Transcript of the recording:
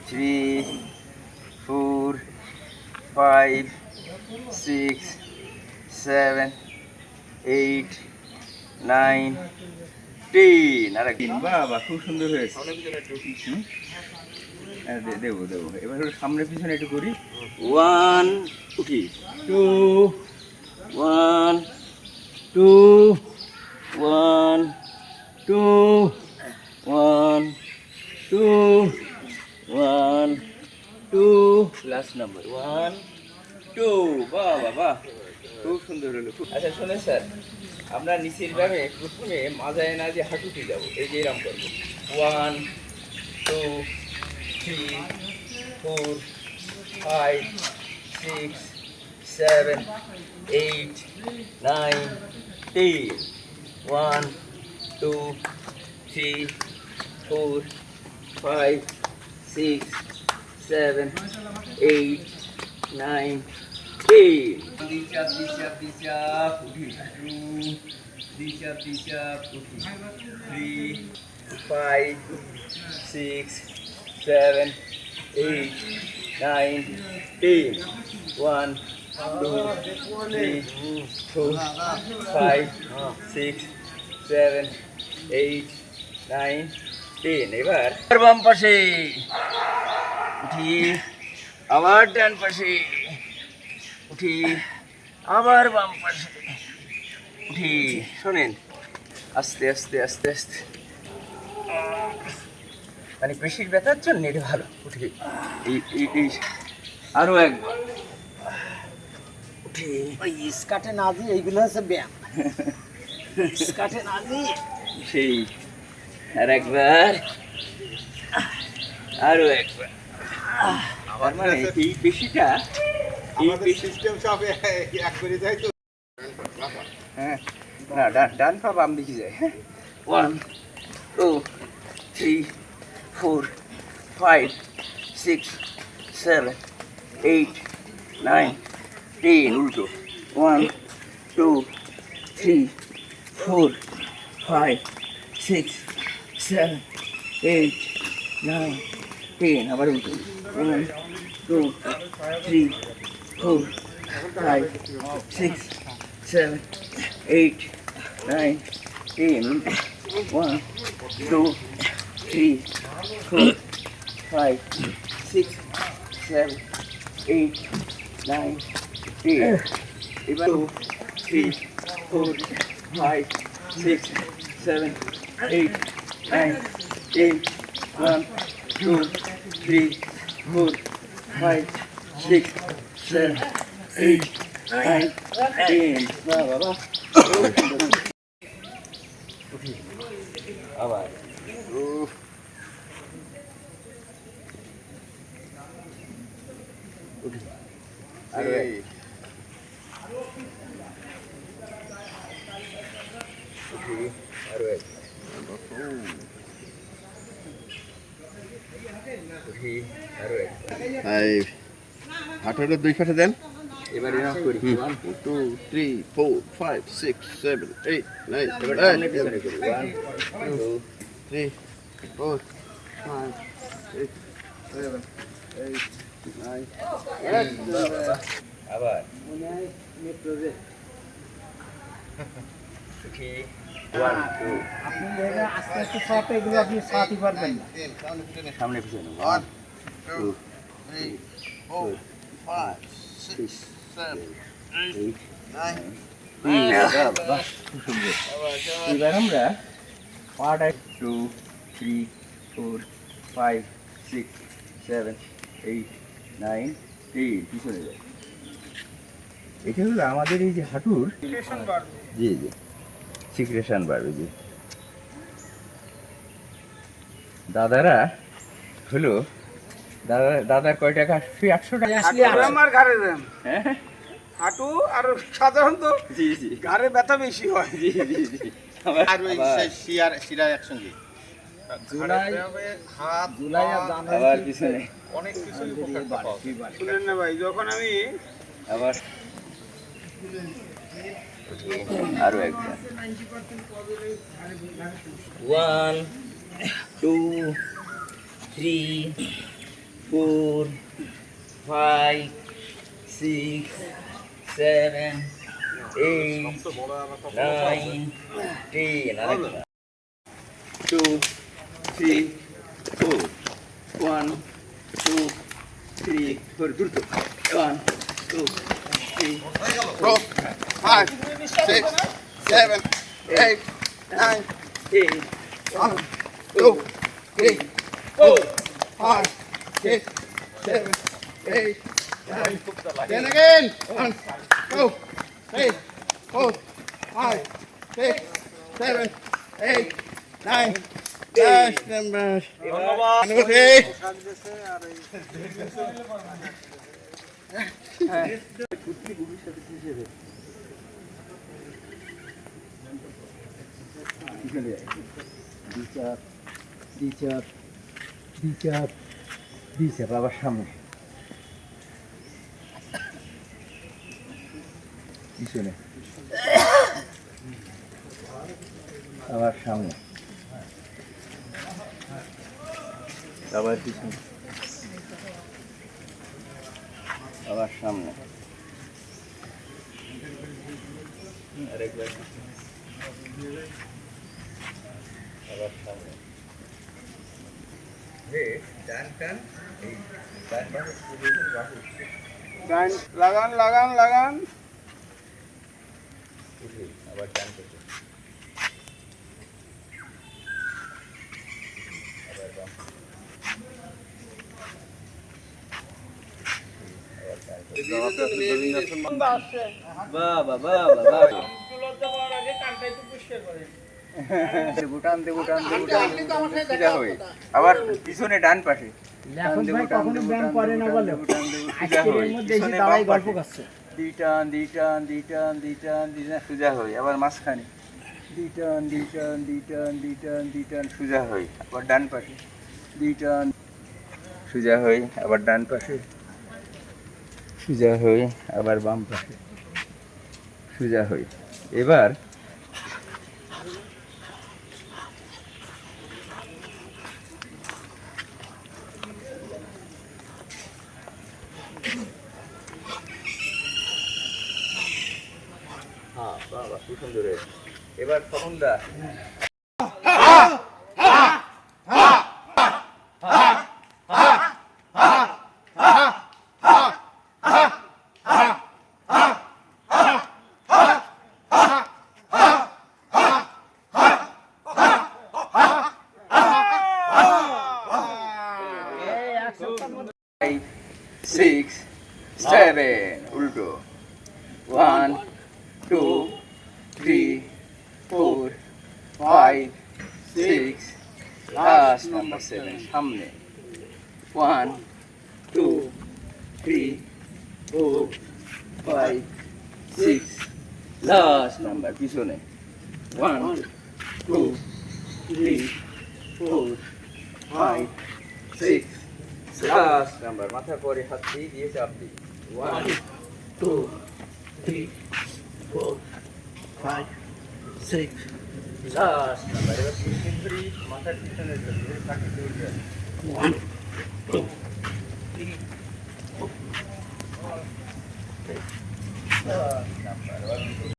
3, 4, 5, 6, 7, 8, 9, 10 আর একদিন বাবা খুব সুন্দর হয়েছে দেবো দেবো এবার সামনে পিছনে একটু করি 1 উঠি 2 1 2 1 2 1 2 1 2 লাস্ট নাম্বার 1 2 বাহ বাবা খুব সুন্দর হলো আচ্ছা শোনেন স্যার আমরা নিচের ভাবে প্রথমে মাজায় না যে হাঁটুতে যাবো এই যে এরকম করবো 1 2 3 4 5 6 7 8 9 10 1 2 3 4 5 6 7 8 9 10 3 5 6 7 8 9 10 1 2 3 4 5 6 7 8 9 10 এবার বাম পাশে উঠি আবার ডান পাশে উঠি আবার বাম পাশে উঠি শোনেন আস্তে আস্তে আস্তে আস্তে মানে পেশির ব্যথার জন্য এটা ভালো উঠি এই আরো একবার উঠি ওই স্কার্টে না দিয়ে এইগুলো হচ্ছে ব্যায়াম স্কার্টে না দিয়ে সেই আর একবার আরো একবার আমার মানে এই পেশিটা এই সিস্টেম সব এক করে যায় তো হ্যাঁ না ডান পা বাম দিকে যায় হ্যাঁ 1 2 3 4 5 6 7 8 9 10 উল্টো 1 2 3 4 5 6 7 8 9 10 আবার উল্টো 1 2 3 4 5 6 7 8 9 10 1 2 3 4 5 6 7 8 9 10 এবার 2 3 4 5 6 7 8 9 10 1 2 3 4 5 6 7 8 9 10 বাহ বাবা উঠি আবার উঠি আর উঠি আরো এক উঠি আরো এক হাঁটুটা দুই পাশে দেন এবার এরকম করি 1 2 3 4 5 6 7 8 9 এবার সামনে পিছনে করি 1 2 3 4 5 6 7 8 9 আবার মনে হয় মেট্রোরে উঠি 1 2 আপনি এটা আস্তে আস্তে শর্ট এগুলো আপনি শর্টই পারবেন না সামনে পিছনে 1 2 3 4 5 6 7 8 9 বাহ খুব সুন্দর এবার আমরা পাটা 2 3 4 5 6 7 8 9 10 পিছনে যায় এটা হলো আমাদের এই যে হাঁটুর জি জি সিক্রেশন বাড়বে জি দাদারা হলো দাদার কয় টাকা 800 টাকা আমার ঘাড়ে দেন হ্যাঁ হাঁটু আর সাধারণত জি জি ঘাড়ে ব্যথা বেশি হয় জি জি জি আর ওই শিরা একসঙ্গে জুলাই হাত জুলাই আর আবার জানুয়ারি পিছনে অনেক কিছুই উপকারটা পাওয়া যায়। শুনেন না ভাই যখন আমি আবার আরো একবার 1 2 3 4 5 6 7 8 9 10 আরেকবার 2 3 4 1 2 3 4 দ্রুত 1 2 3 4, 5, 6, 7, 8, 9, 8 1, 2, 3, 4, 5, 6, 7, 8, 9, 10 again. 1, 2, 3, 4, 5, 6, 7, 8, 9, 10 numbers. Okay. দিছে বাবার সামনে পিছনে বাবার সামনে বাবার পিছনে বাবার সামনে আরেকবার বাবার সামনে ডান কান এই ডান কান Gan, lagan, lagan, lagan. উঠে আবার ডান পেটে আবার বাম বাবা বাবা বাবা আবার পিছনে ডান পাশে সোজা হই আবার মাঝখানে সোজা হই আবার ডান পাশে সোজা হই আবার ডান পাশে সোজা হই আবার বাম পাশে সোজা হই এবার হ্যাঁ বাবা খুব সুন্দর এবার তখনদা six, seven, উল্টো 1, 2, 3, 4, 5, 6, last number 7 সামনে 1, 2, 3, 4, 5, 6 last number পিছনে 1, 2, 3, 4, 5, 6 last number মাথার পরে হাত দিয়ে চাপ দিই 1, 2, 3, 4, 5, 6 last number এবার 3 মাথার পিছনে 1, 2